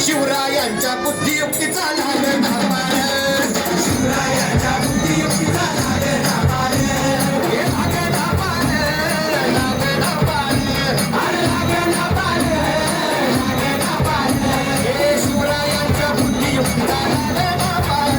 शिवरायांच्या बुद्धियुक्तीचा लागला पार, शिवरायांच्या बुद्धियुक्तीचा लागला पार, हे लागला पार, लागला पार, अरे लागला पार, लागला पार, हे शिवरायांच्या बुद्धियुक्तीचा लागला पार.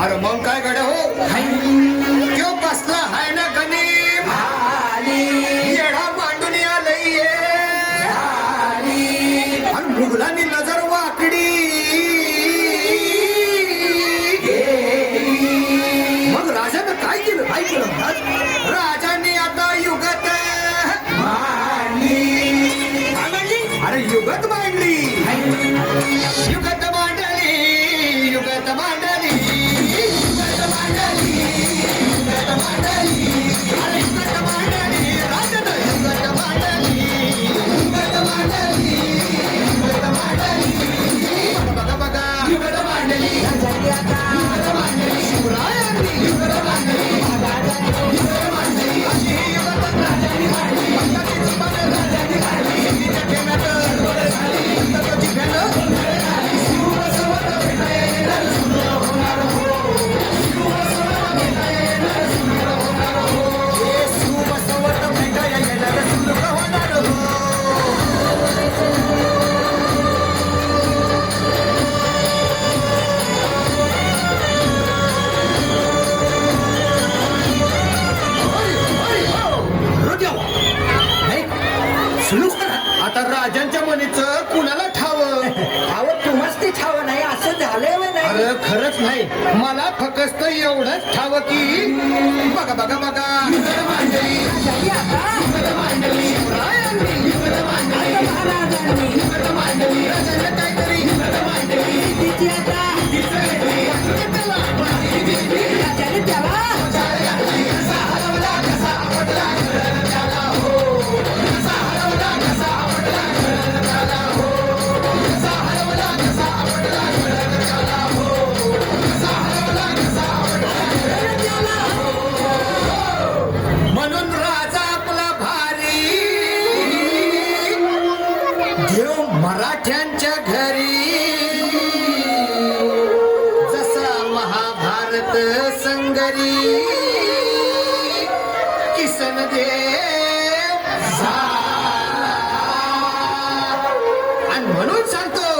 अरे मग काय गड्या हो, त्यो बसला हाय ना गणिम येडा मांडून आलंय, आणि मुघलांनी नजर वाकडी, मग राजानं काय केलं, काय केलं राजांनी आता युगत मांडली, अरे युगत मांडली, युगत मांडली, युगत मांडली, आता राजांच्या मनीचं कुणाला ठावं, तुम्हाच ते ठाव नाही असं झालंय व्हय नाही. अरे खरंच नाही, मला फक्त एवढंच ठावं की बघा बघा बघा मांडली, झाली आता. मांडली राजांना काहीतरी किती आता? राजाने त्याला म्हणून राजा आपला भारी देव मराठ्यांच्या घरी, जसा महाभारत संगरी किसन देव, आणि म्हणून सांगतो